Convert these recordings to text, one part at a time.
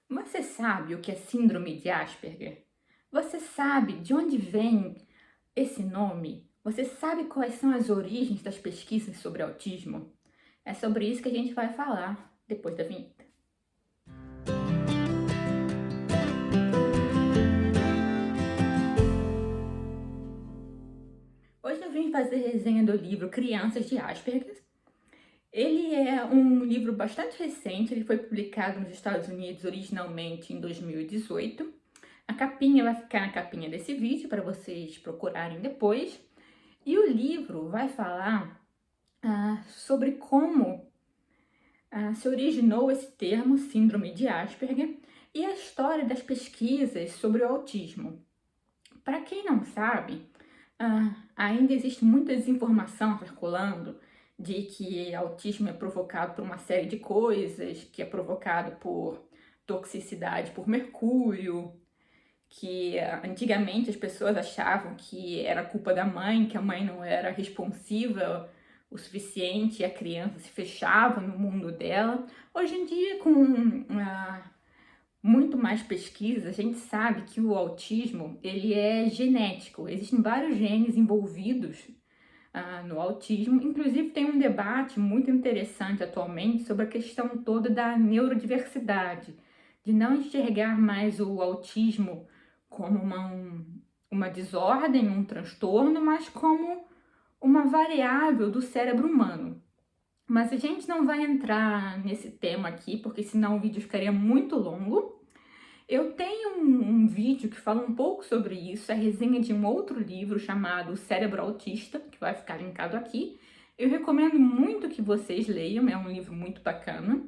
Você sabe o que é síndrome de Asperger? Você sabe de onde vem esse nome? Você sabe quais são as origens das pesquisas sobre autismo? É sobre isso que a gente vai falar depois da vinheta. Hoje eu vim fazer resenha do livro Crianças de Asperger. Ele é um livro bastante recente, ele foi publicado nos Estados Unidos originalmente em 2018. A capinha vai ficar na capinha desse vídeo para vocês procurarem depois. E o livro vai falar sobre como se originou esse termo, síndrome de Asperger, e a história das pesquisas sobre o autismo. Para quem não sabe, ainda existe muita desinformação circulando de que autismo é provocado por uma série de coisas, que é provocado por toxicidade por mercúrio, que antigamente as pessoas achavam que era culpa da mãe, que a mãe não era responsiva o suficiente e a criança se fechava no mundo dela. Hoje em dia, com muito mais pesquisa, a gente sabe que o autismo ele é genético. Existem vários genes envolvidos no autismo. Inclusive, tem um debate muito interessante atualmente sobre a questão toda da neurodiversidade, de não enxergar mais o autismo como uma desordem, um transtorno, mas como uma variável do cérebro humano. Mas a gente não vai entrar nesse tema aqui, porque senão o vídeo ficaria muito longo. Eu tenho um vídeo que fala um pouco sobre isso, a resenha de um outro livro chamado O Cérebro Autista, que vai ficar linkado aqui. Eu recomendo muito que vocês leiam, é um livro muito bacana.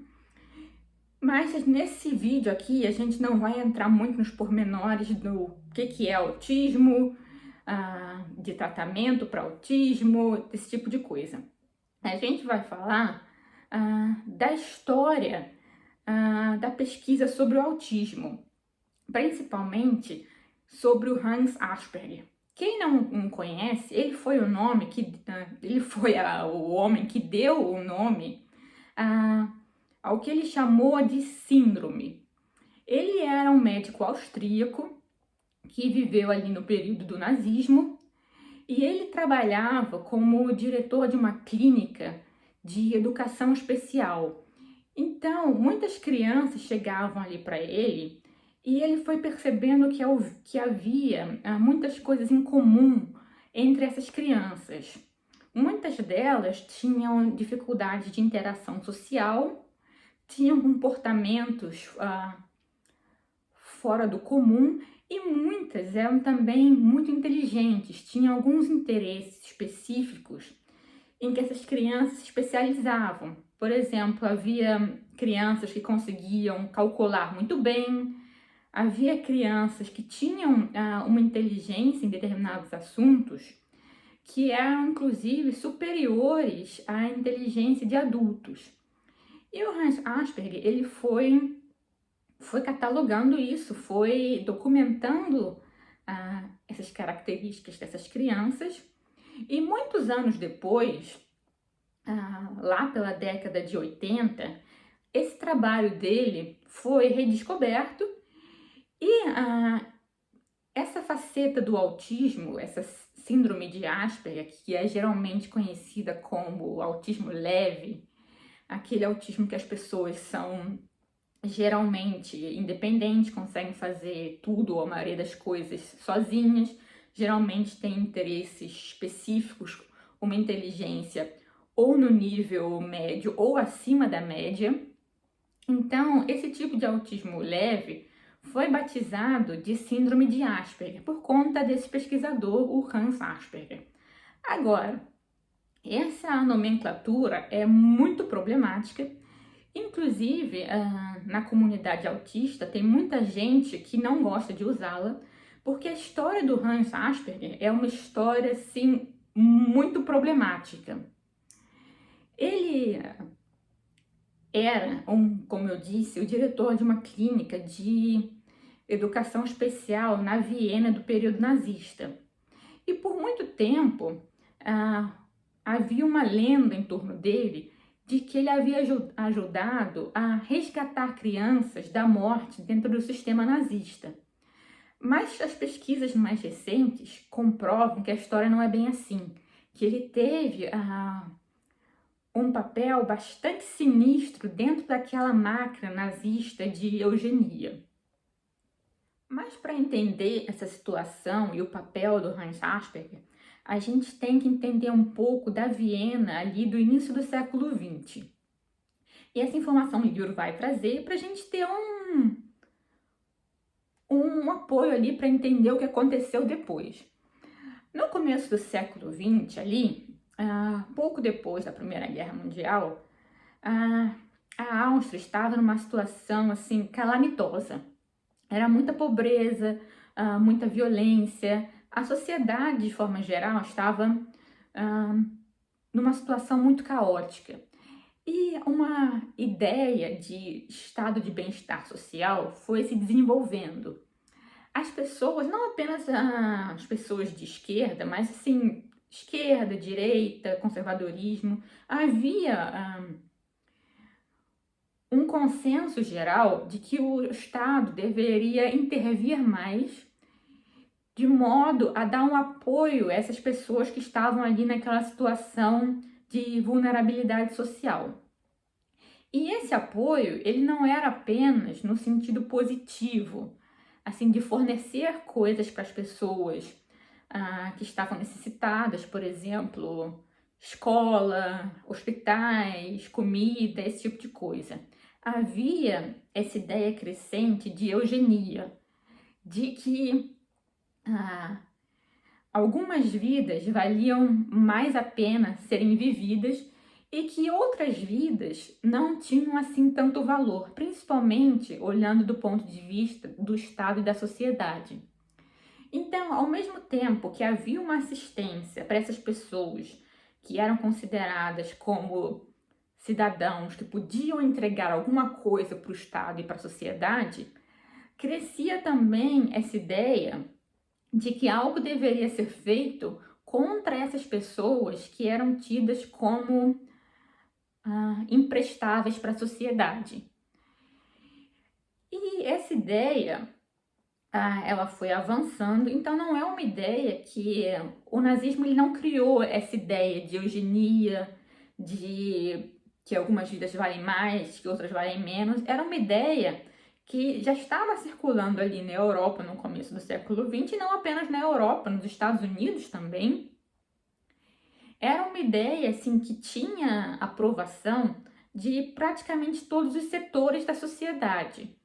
Mas nesse vídeo aqui a gente não vai entrar muito nos pormenores do que é autismo, de tratamento para autismo, desse tipo de coisa. A gente vai falar da história da pesquisa sobre o autismo, principalmente sobre o Hans Asperger. Quem não conhece, ele foi o nome que ele foi o homem que deu o nome ao que ele chamou de síndrome. Ele era um médico austríaco que viveu ali no período do nazismo e ele trabalhava como diretor de uma clínica de educação especial. Então, muitas crianças chegavam ali para ele e ele foi percebendo que havia muitas coisas em comum entre essas crianças. Muitas delas tinham dificuldade de interação social, tinham comportamentos fora do comum e muitas eram também muito inteligentes, tinham alguns interesses específicos em que essas crianças se especializavam. Por exemplo, havia crianças que conseguiam calcular muito bem, havia crianças que tinham uma inteligência em determinados assuntos que eram, inclusive, superiores à inteligência de adultos. E o Hans Asperger, ele foi catalogando isso, foi documentando essas características dessas crianças. E muitos anos depois, lá pela década de 80, esse trabalho dele foi redescoberto e essa faceta do autismo, essa síndrome de Asperger, que é geralmente conhecida como autismo leve, aquele autismo que as pessoas são geralmente independentes, conseguem fazer tudo ou a maioria das coisas sozinhas, geralmente têm interesses específicos, uma inteligência ou no nível médio ou acima da média. Então, esse tipo de autismo leve foi batizado de síndrome de Asperger por conta desse pesquisador, o Hans Asperger. Agora, essa nomenclatura é muito problemática. Inclusive, na comunidade autista, tem muita gente que não gosta de usá-la, porque a história do Hans Asperger é uma história, assim, muito problemática. Ele era, como eu disse, o diretor de uma clínica de educação especial na Viena do período nazista. E por muito tempo, havia uma lenda em torno dele de que ele havia ajudado a resgatar crianças da morte dentro do sistema nazista. Mas as pesquisas mais recentes comprovam que a história não é bem assim, que ele teve um papel bastante sinistro dentro daquela máquina nazista de eugenia. Mas para entender essa situação e o papel do Hans Asperger, a gente tem que entender um pouco da Viena ali do início do século XX. E essa informação o livro vai trazer para a gente ter um apoio ali para entender o que aconteceu depois. No começo do século XX, ali, pouco depois da Primeira Guerra Mundial, a Áustria estava numa situação assim calamitosa. Era muita pobreza, muita violência. A sociedade, de forma geral, estava numa situação muito caótica. E uma ideia de estado de bem-estar social foi se desenvolvendo. As pessoas, não apenas as pessoas de esquerda, mas assim, esquerda, direita, conservadorismo, havia um consenso geral de que o Estado deveria intervir mais de modo a dar um apoio a essas pessoas que estavam ali naquela situação de vulnerabilidade social. E esse apoio, ele não era apenas no sentido positivo, assim, de fornecer coisas para as pessoas que estavam necessitadas, por exemplo, escola, hospitais, comida, esse tipo de coisa. Havia essa ideia crescente de eugenia, de que algumas vidas valiam mais a pena serem vividas e que outras vidas não tinham assim tanto valor, principalmente olhando do ponto de vista do Estado e da sociedade. Então, ao mesmo tempo que havia uma assistência para essas pessoas que eram consideradas como cidadãos que podiam entregar alguma coisa para o Estado e para a sociedade, crescia também essa ideia de que algo deveria ser feito contra essas pessoas que eram tidas como imprestáveis para a sociedade. E essa ideia, ela foi avançando, então não é uma ideia que o nazismo ele não criou essa ideia de eugenia, de que algumas vidas valem mais, que outras valem menos. Era uma ideia que já estava circulando ali na Europa no começo do século XX, e não apenas na Europa, nos Estados Unidos também. Era uma ideia assim, que tinha aprovação de praticamente todos os setores da sociedade.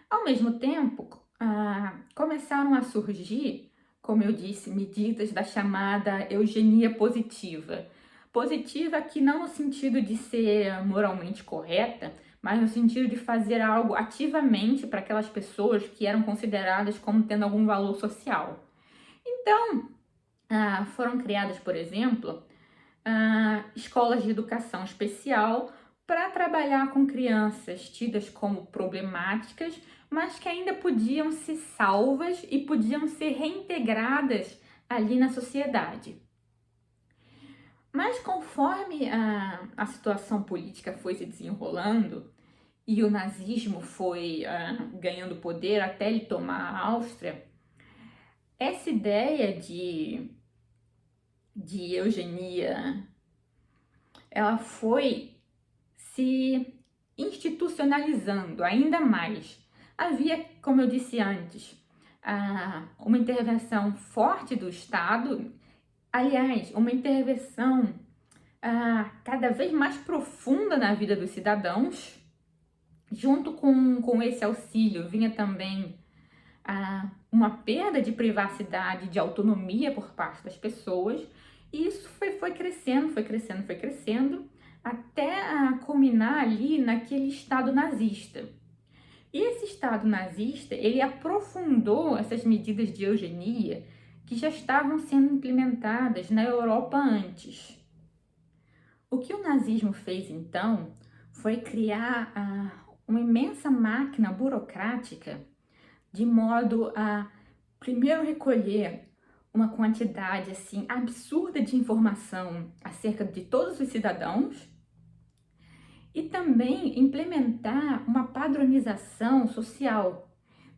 Ao mesmo tempo, começaram a surgir, como eu disse, medidas da chamada eugenia positiva. Positiva aqui não no sentido de ser moralmente correta, mas no sentido de fazer algo ativamente para aquelas pessoas que eram consideradas como tendo algum valor social. Então, foram criadas, por exemplo, escolas de educação especial para trabalhar com crianças tidas como problemáticas, mas que ainda podiam ser salvas e podiam ser reintegradas ali na sociedade. Mas conforme a situação política foi se desenrolando e o nazismo foi ganhando poder até ele tomar a Áustria, essa ideia de eugenia, ela foi se institucionalizando ainda mais. Havia, como eu disse antes, uma intervenção forte do Estado, aliás, uma intervenção cada vez mais profunda na vida dos cidadãos. Junto com esse auxílio vinha também uma perda de privacidade, de autonomia por parte das pessoas, e isso foi crescendo, até culminar ali naquele Estado nazista. E esse Estado nazista, ele aprofundou essas medidas de eugenia que já estavam sendo implementadas na Europa antes. O que o nazismo fez, então, foi criar uma imensa máquina burocrática de modo a, primeiro, recolher uma quantidade assim absurda de informação acerca de todos os cidadãos, e também implementar uma padronização social,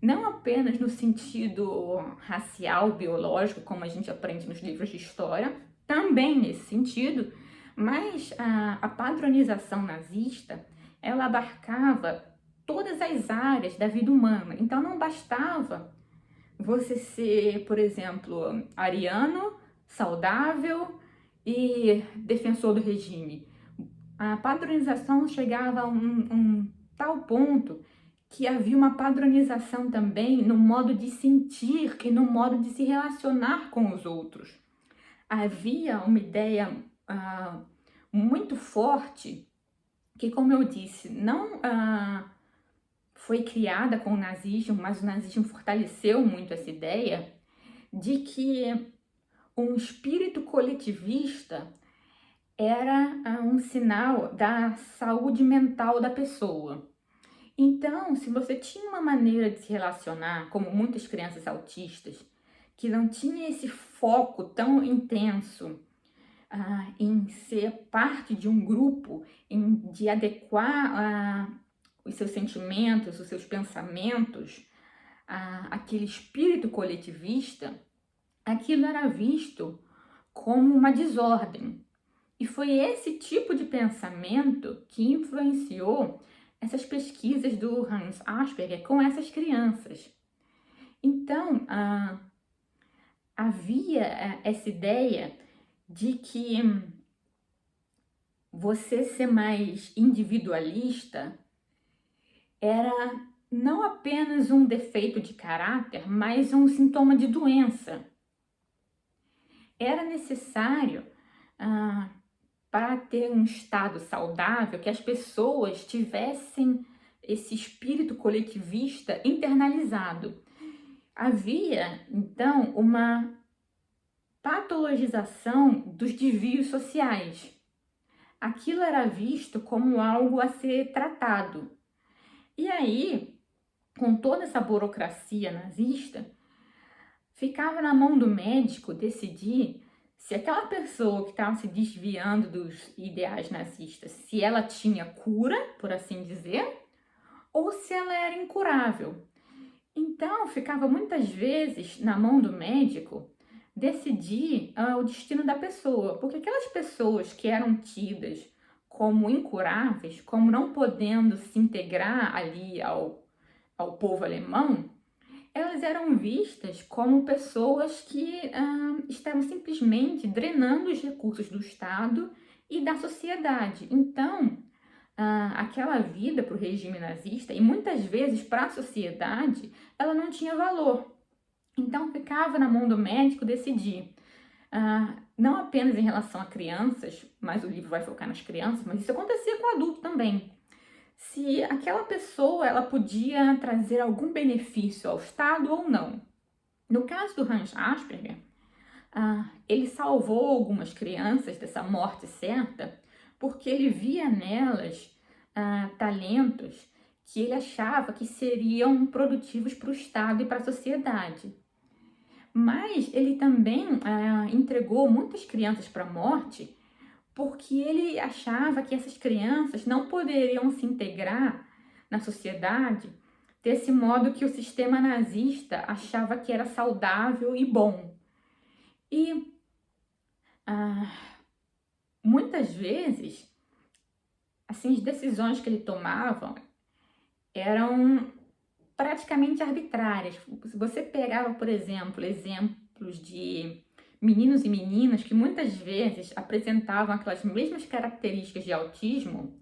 não apenas no sentido racial, biológico, como a gente aprende nos livros de história, também nesse sentido, mas a padronização nazista, ela abarcava todas as áreas da vida humana. Então não bastava você ser, por exemplo, ariano, saudável e defensor do regime. A padronização chegava a um tal ponto que havia uma padronização também no modo de sentir e no modo de se relacionar com os outros. Havia uma ideia muito forte que, como eu disse, não foi criada com o nazismo, mas o nazismo fortaleceu muito essa ideia de que um espírito coletivista era um sinal da saúde mental da pessoa. Então, se você tinha uma maneira de se relacionar, como muitas crianças autistas, que não tinha esse foco tão intenso em ser parte de um grupo, de adequar os seus sentimentos, os seus pensamentos àquele espírito coletivista, aquilo era visto como uma desordem. E foi esse tipo de pensamento que influenciou essas pesquisas do Hans Asperger com essas crianças. Então, havia essa ideia de que você ser mais individualista era não apenas um defeito de caráter, mas um sintoma de doença. Era necessário, para ter um estado saudável, que as pessoas tivessem esse espírito coletivista internalizado. Havia, então, uma patologização dos desvios sociais. Aquilo era visto como algo a ser tratado. E aí, com toda essa burocracia nazista, ficava na mão do médico decidir se aquela pessoa que estava se desviando dos ideais nazistas, se ela tinha cura, por assim dizer, ou se ela era incurável. Então, ficava muitas vezes na mão do médico decidir o destino da pessoa, porque aquelas pessoas que eram tidas como incuráveis, como não podendo se integrar ali ao povo alemão, elas eram vistas como pessoas que estavam simplesmente drenando os recursos do Estado e da sociedade. Então, aquela vida para o regime nazista, e muitas vezes para a sociedade, ela não tinha valor. Então, ficava na mão do médico decidir, não apenas em relação a crianças, mas o livro vai focar nas crianças, mas isso acontecia com adulto também. Se aquela pessoa ela podia trazer algum benefício ao Estado ou não. No caso do Hans Asperger, ele salvou algumas crianças dessa morte certa porque ele via nelas talentos que ele achava que seriam produtivos para o Estado e para a sociedade. Mas ele também entregou muitas crianças para a morte porque ele achava que essas crianças não poderiam se integrar na sociedade desse modo que o sistema nazista achava que era saudável e bom. E muitas vezes, assim, as decisões que ele tomava eram praticamente arbitrárias. Se você pegava, por exemplo, exemplos de meninos e meninas que muitas vezes apresentavam aquelas mesmas características de autismo,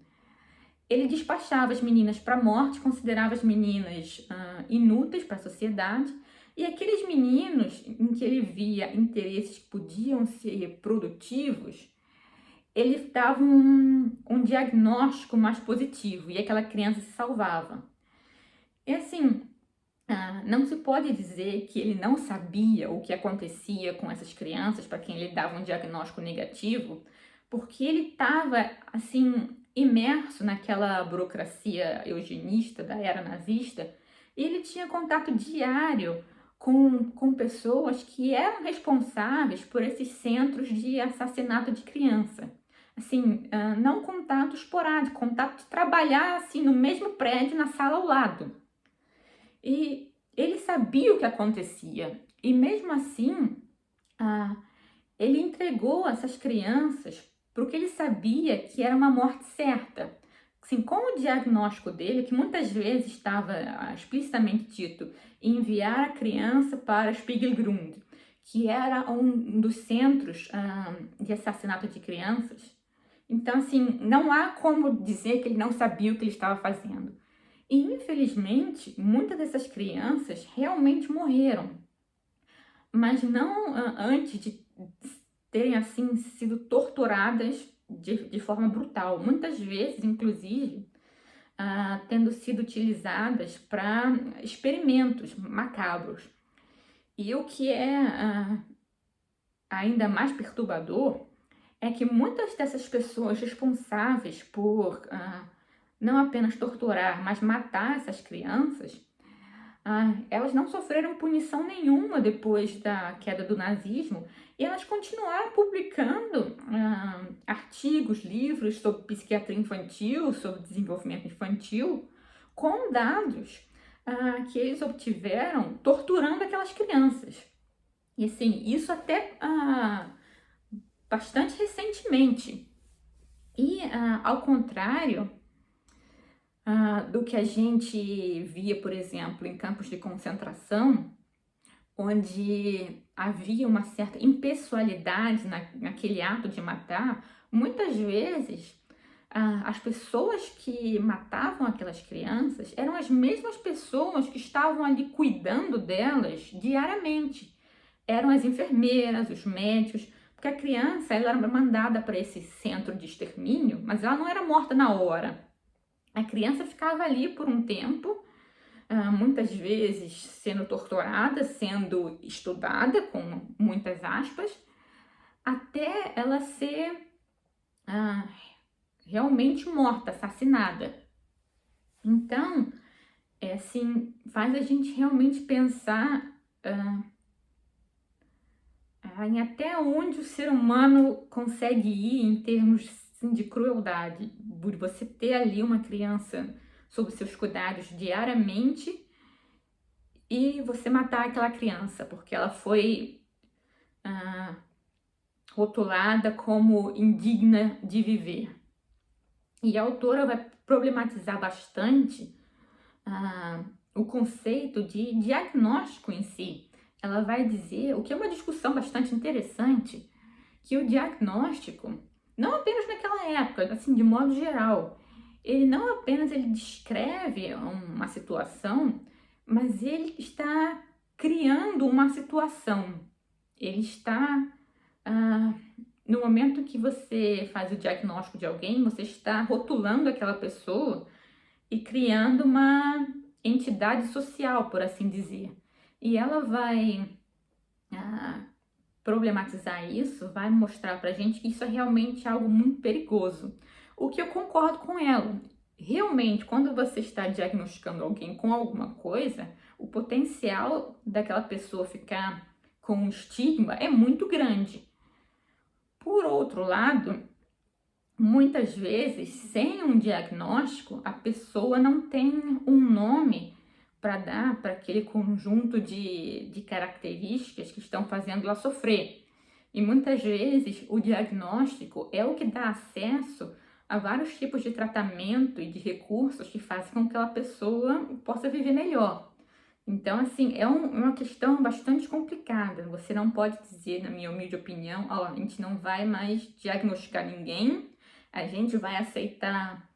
ele despachava as meninas para a morte, considerava as meninas inúteis para a sociedade, e aqueles meninos em que ele via interesses que podiam ser produtivos, ele dava um diagnóstico mais positivo, e aquela criança se salvava. E assim, não se pode dizer que ele não sabia o que acontecia com essas crianças para quem ele dava um diagnóstico negativo, porque ele estava, assim, imerso naquela burocracia eugenista da era nazista, e ele tinha contato diário com pessoas que eram responsáveis por esses centros de assassinato de criança. assim, não contato esporádico, contato de trabalhar assim no mesmo prédio, na sala ao lado. E ele sabia o que acontecia. E mesmo assim, ah, ele entregou essas crianças para o que ele sabia que era uma morte certa. Assim, com o diagnóstico dele, que muitas vezes estava explicitamente dito, enviar a criança para Spiegelgrund, que era um dos centros de assassinato de crianças. Então, assim, não há como dizer que ele não sabia o que ele estava fazendo. E, infelizmente, muitas dessas crianças realmente morreram, mas não antes de terem, assim, sido torturadas de forma brutal. Muitas vezes, inclusive, tendo sido utilizadas para experimentos macabros. E o que é ainda mais perturbador é que muitas dessas pessoas responsáveis por não apenas torturar, mas matar essas crianças, elas não sofreram punição nenhuma depois da queda do nazismo e elas continuaram publicando artigos, livros sobre psiquiatria infantil, sobre desenvolvimento infantil, com dados que eles obtiveram torturando aquelas crianças. E assim, isso até bastante recentemente. E ao contrário do que a gente via, por exemplo, em campos de concentração, onde havia uma certa impessoalidade naquele ato de matar, muitas vezes as pessoas que matavam aquelas crianças eram as mesmas pessoas que estavam ali cuidando delas diariamente. Eram as enfermeiras, os médicos, porque a criança ela era mandada para esse centro de extermínio, mas ela não era morta na hora. A criança ficava ali por um tempo, muitas vezes sendo torturada, sendo estudada, com muitas aspas, até ela ser realmente morta, assassinada. Então, assim, faz a gente realmente pensar em até onde o ser humano consegue ir em termos assim, de crueldade, por você ter ali uma criança sob seus cuidados diariamente e você matar aquela criança porque ela foi rotulada como indigna de viver. E a autora vai problematizar bastante o conceito de diagnóstico em si. Ela vai dizer, o que é uma discussão bastante interessante, que o diagnóstico, não apenas naquela época, assim, de modo geral, ele não apenas ele descreve uma situação, mas ele está criando uma situação. Ele está, no momento que você faz o diagnóstico de alguém, você está rotulando aquela pessoa e criando uma entidade social, por assim dizer. E ela vai problematizar isso, vai mostrar pra gente que isso é realmente algo muito perigoso. O que eu concordo com ela. Realmente, quando você está diagnosticando alguém com alguma coisa, o potencial daquela pessoa ficar com um estigma é muito grande. Por outro lado, muitas vezes, sem um diagnóstico, a pessoa não tem um nome para dar para aquele conjunto de características que estão fazendo ela sofrer. E muitas vezes o diagnóstico é o que dá acesso a vários tipos de tratamento e de recursos que fazem com que aquela pessoa possa viver melhor. Então, assim, é uma questão bastante complicada. Você não pode dizer, na minha humilde opinião, a gente não vai mais diagnosticar ninguém, a gente vai aceitar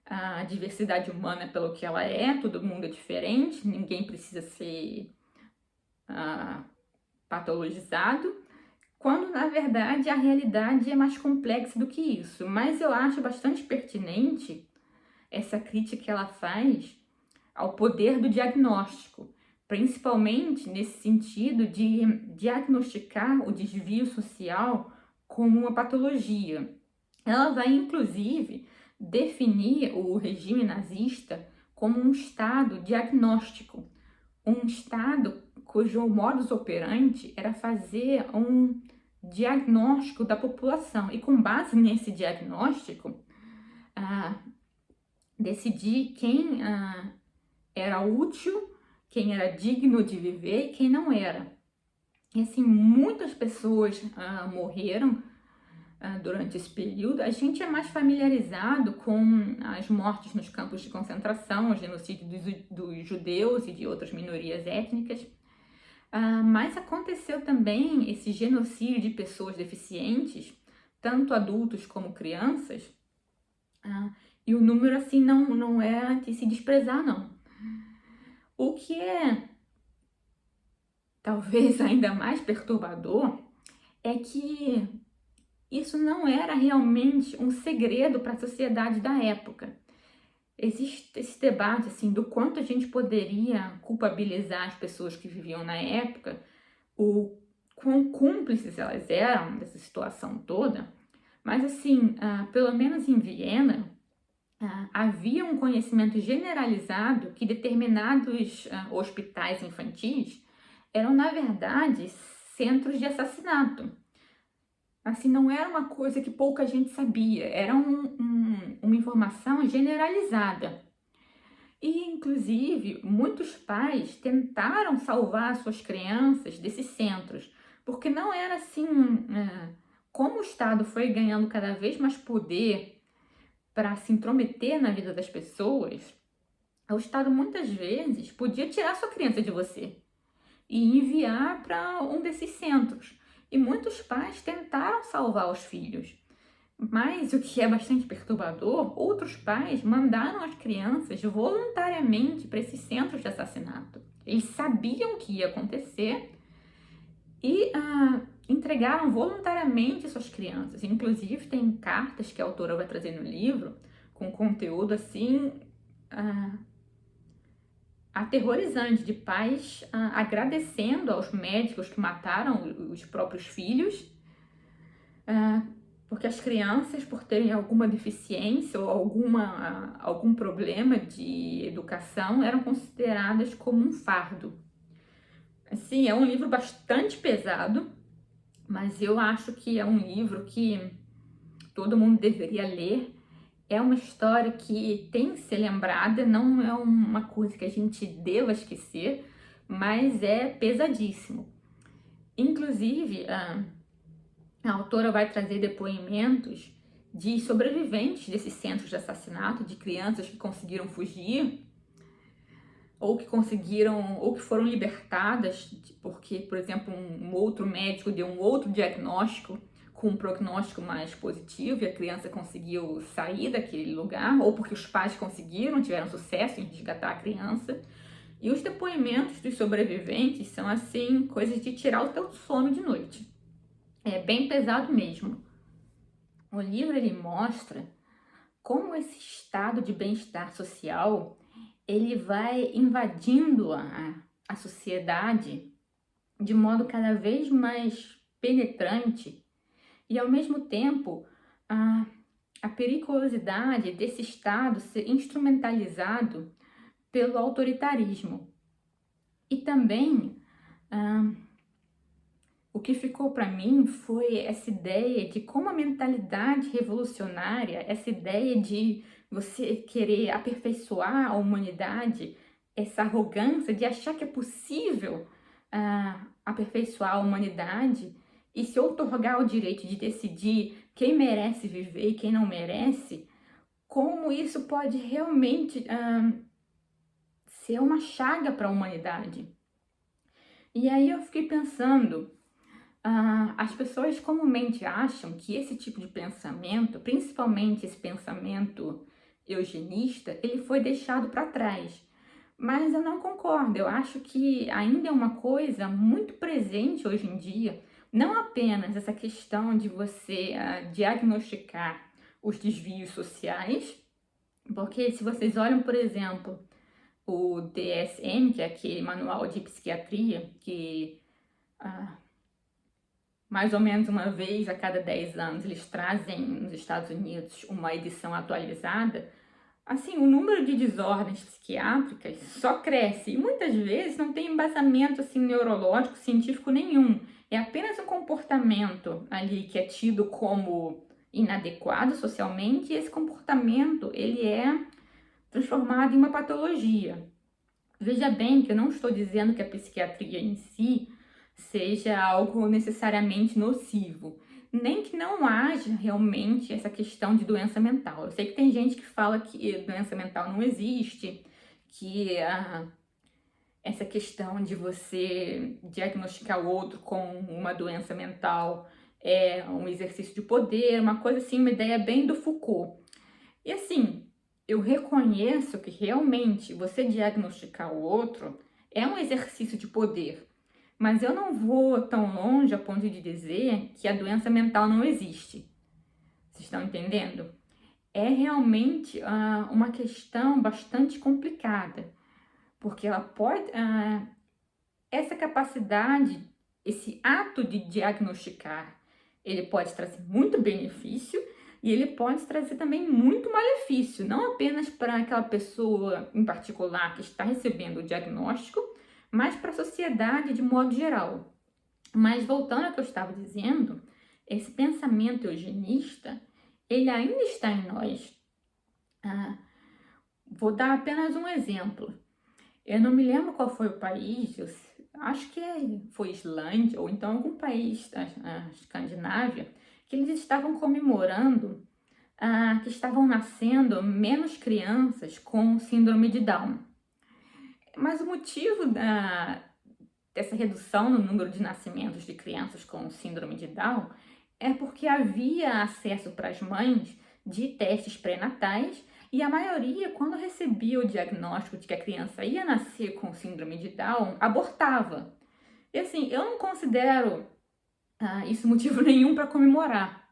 a diversidade humana pelo que ela é, todo mundo é diferente, ninguém precisa ser patologizado, quando na verdade a realidade é mais complexa do que isso. Mas eu acho bastante pertinente essa crítica que ela faz ao poder do diagnóstico, principalmente nesse sentido de diagnosticar o desvio social como uma patologia. Ela vai, inclusive, definir o regime nazista como um estado diagnóstico, um estado cujo modus operandi era fazer um diagnóstico da população. E com base nesse diagnóstico, decidir quem era útil, quem era digno de viver e quem não era. E assim, muitas pessoas morreram durante esse período. A gente é mais familiarizado com as mortes nos campos de concentração, o genocídio dos judeus e de outras minorias étnicas, mas aconteceu também esse genocídio de pessoas deficientes, tanto adultos como crianças, e o número assim não é de se desprezar, não. O que é talvez ainda mais perturbador é que isso não era realmente um segredo para a sociedade da época. Existe esse debate assim, do quanto a gente poderia culpabilizar as pessoas que viviam na época, o quão cúmplices elas eram dessa situação toda, mas assim, pelo menos em Viena, havia um conhecimento generalizado que determinados hospitais infantis eram, na verdade, centros de assassinato. Assim, não era uma coisa que pouca gente sabia, era uma informação generalizada. E, inclusive, muitos pais tentaram salvar suas crianças desses centros, porque não era assim, como o Estado foi ganhando cada vez mais poder para se intrometer na vida das pessoas, o Estado muitas vezes podia tirar sua criança de você e enviar para um desses centros. E muitos pais tentaram salvar os filhos. Mas o que é bastante perturbador, outros pais mandaram as crianças voluntariamente para esses centros de assassinato. Eles sabiam o que ia acontecer e entregaram voluntariamente suas crianças. Inclusive, tem cartas que a autora vai trazer no livro com conteúdo assim aterrorizante, de pais agradecendo aos médicos que mataram os próprios filhos, porque as crianças, por terem alguma deficiência ou algum problema de educação, eram consideradas como um fardo. Assim, é um livro bastante pesado, mas eu acho que é um livro que todo mundo deveria ler. É uma história que tem que ser lembrada, não é uma coisa que a gente deva esquecer, mas é pesadíssimo. Inclusive, a autora vai trazer depoimentos de sobreviventes desses centros de assassinato, de crianças que conseguiram fugir, ou que foram libertadas, porque, por exemplo, um outro médico deu um outro diagnóstico com um prognóstico mais positivo e a criança conseguiu sair daquele lugar, ou porque os pais tiveram sucesso em resgatar a criança. E os depoimentos dos sobreviventes são, assim, coisas de tirar o teu sono de noite. É bem pesado mesmo. O livro, ele mostra como esse estado de bem-estar social, ele vai invadindo a sociedade de modo cada vez mais penetrante e, ao mesmo tempo, a periculosidade desse estado ser instrumentalizado pelo autoritarismo. E também, o que ficou para mim foi essa ideia de como a mentalidade revolucionária, essa ideia de você querer aperfeiçoar a humanidade, essa arrogância de achar que é possível aperfeiçoar a humanidade e se outorgar o direito de decidir quem merece viver e quem não merece, como isso pode realmente ser uma chaga para a humanidade. E aí eu fiquei pensando, as pessoas comumente acham que esse tipo de pensamento, principalmente esse pensamento eugenista, ele foi deixado para trás. Mas eu não concordo, eu acho que ainda é uma coisa muito presente hoje em dia, não apenas essa questão de você diagnosticar os desvios sociais, porque se vocês olham, por exemplo, o DSM, que é aquele manual de psiquiatria, que mais ou menos uma vez a cada 10 anos eles trazem nos Estados Unidos uma edição atualizada, assim, o número de desordens psiquiátricas só cresce e muitas vezes não tem embasamento assim, neurológico, científico nenhum. é apenas um comportamento ali que é tido como inadequado socialmente, e esse comportamento ele é transformado em uma patologia. Veja bem que eu não estou dizendo que a psiquiatria em si seja algo necessariamente nocivo, nem que não haja realmente essa questão de doença mental. Eu sei que tem gente que fala que doença mental não existe, que essa questão de você diagnosticar o outro com uma doença mental é um exercício de poder, uma coisa assim, uma ideia bem do Foucault. E assim, eu reconheço que realmente você diagnosticar o outro é um exercício de poder, mas eu não vou tão longe a ponto de dizer que a doença mental não existe. Vocês estão entendendo? É realmente uma questão bastante complicada, porque ela pode. Essa capacidade, esse ato de diagnosticar, ele pode trazer muito benefício e ele pode trazer também muito malefício, não apenas para aquela pessoa em particular que está recebendo o diagnóstico, mas para a sociedade de modo geral. Mas voltando ao que eu estava dizendo, esse pensamento eugenista, ele ainda está em nós. Vou dar apenas um exemplo. Eu não me lembro qual foi o país, acho que foi Islândia ou então algum país da Escandinávia, que eles estavam comemorando que estavam nascendo menos crianças com síndrome de Down. Mas o motivo dessa redução no número de nascimentos de crianças com síndrome de Down é porque havia acesso para as mães de testes pré-natais e a maioria, quando recebia o diagnóstico de que a criança ia nascer com síndrome de Down, abortava. E assim, eu não considero isso motivo nenhum para comemorar.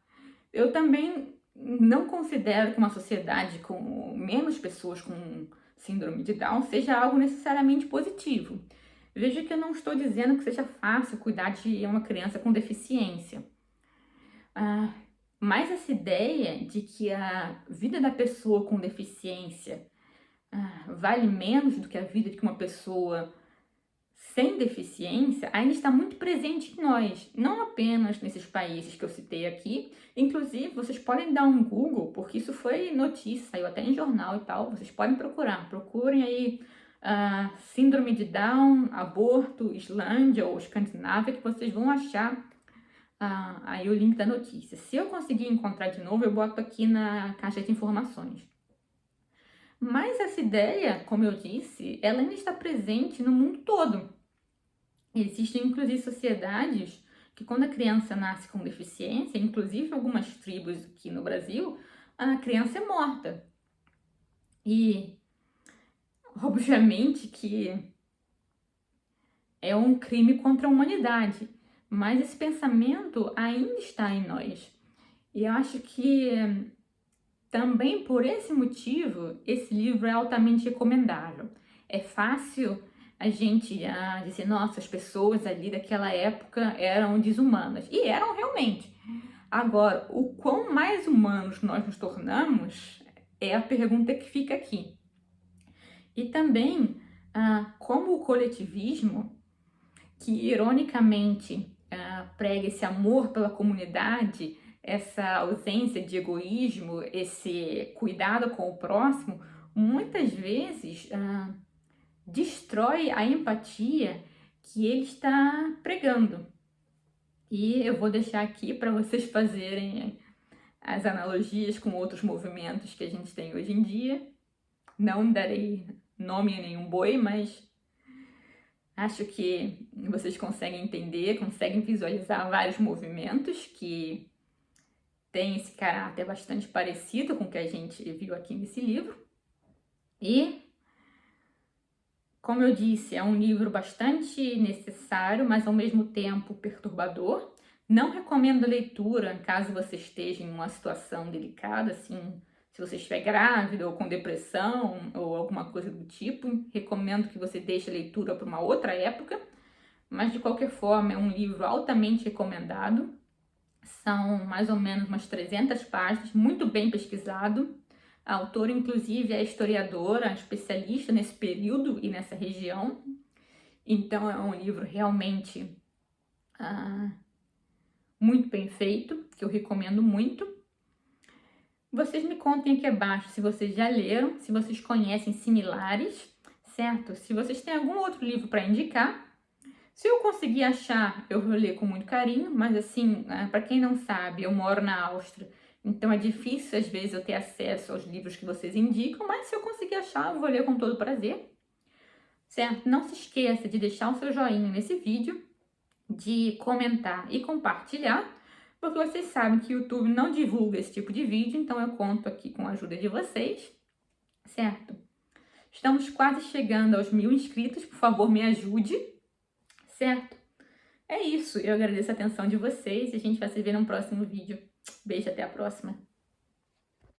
Eu também não considero que uma sociedade com menos pessoas com síndrome de Down seja algo necessariamente positivo. Veja que eu não estou dizendo que seja fácil cuidar de uma criança com deficiência. Mas essa ideia de que a vida da pessoa com deficiência vale menos do que a vida de uma pessoa sem deficiência ainda está muito presente em nós, não apenas nesses países que eu citei aqui. Inclusive, vocês podem dar um Google, porque isso foi notícia, saiu até em jornal e tal, vocês podem procurar, procurem aí síndrome de Down, aborto, Islândia ou Escandinávia, que vocês vão achar aí o link da notícia. Se eu conseguir encontrar de novo, eu boto aqui na caixa de informações. Mas essa ideia, como eu disse, ela ainda está presente no mundo todo. Existem, inclusive, sociedades que quando a criança nasce com deficiência, inclusive algumas tribos aqui no Brasil, a criança é morta. E, obviamente, que é um crime contra a humanidade, mas esse pensamento ainda está em nós. E eu acho que também por esse motivo, esse livro é altamente recomendável. É fácil a gente dizer, nossa, as pessoas ali daquela época eram desumanas. E eram realmente. Agora, o quão mais humanos nós nos tornamos é a pergunta que fica aqui. E também, como o coletivismo, que ironicamente prega esse amor pela comunidade, essa ausência de egoísmo, esse cuidado com o próximo, muitas vezes destrói a empatia que ele está pregando. E eu vou deixar aqui para vocês fazerem as analogias com outros movimentos que a gente tem hoje em dia. Não darei nome a nenhum boi, mas acho que vocês conseguem entender, conseguem visualizar vários movimentos que têm esse caráter bastante parecido com o que a gente viu aqui nesse livro. E, como eu disse, é um livro bastante necessário, mas ao mesmo tempo perturbador. Não recomendo a leitura caso você esteja em uma situação delicada, assim, se você estiver grávida ou com depressão ou alguma coisa do tipo. Recomendo que você deixe a leitura para uma outra época, mas de qualquer forma é um livro altamente recomendado. São mais ou menos umas 300 páginas, muito bem pesquisado. A autora, inclusive, é historiadora, especialista nesse período e nessa região. Então, é um livro realmente muito bem feito, que eu recomendo muito. Vocês me contem aqui abaixo se vocês já leram, se vocês conhecem similares, certo? Se vocês têm algum outro livro para indicar. Se eu conseguir achar, eu vou ler com muito carinho, mas assim, para quem não sabe, eu moro na Áustria, então é difícil às vezes eu ter acesso aos livros que vocês indicam, mas se eu conseguir achar, eu vou ler com todo prazer, certo? Não se esqueça de deixar o seu joinha nesse vídeo, de comentar e compartilhar, porque vocês sabem que o YouTube não divulga esse tipo de vídeo, então eu conto aqui com a ajuda de vocês, certo? Estamos quase chegando aos 1000 inscritos, por favor, me ajude, certo? É isso, eu agradeço a atenção de vocês e a gente vai se ver no próximo vídeo. Beijo, até a próxima!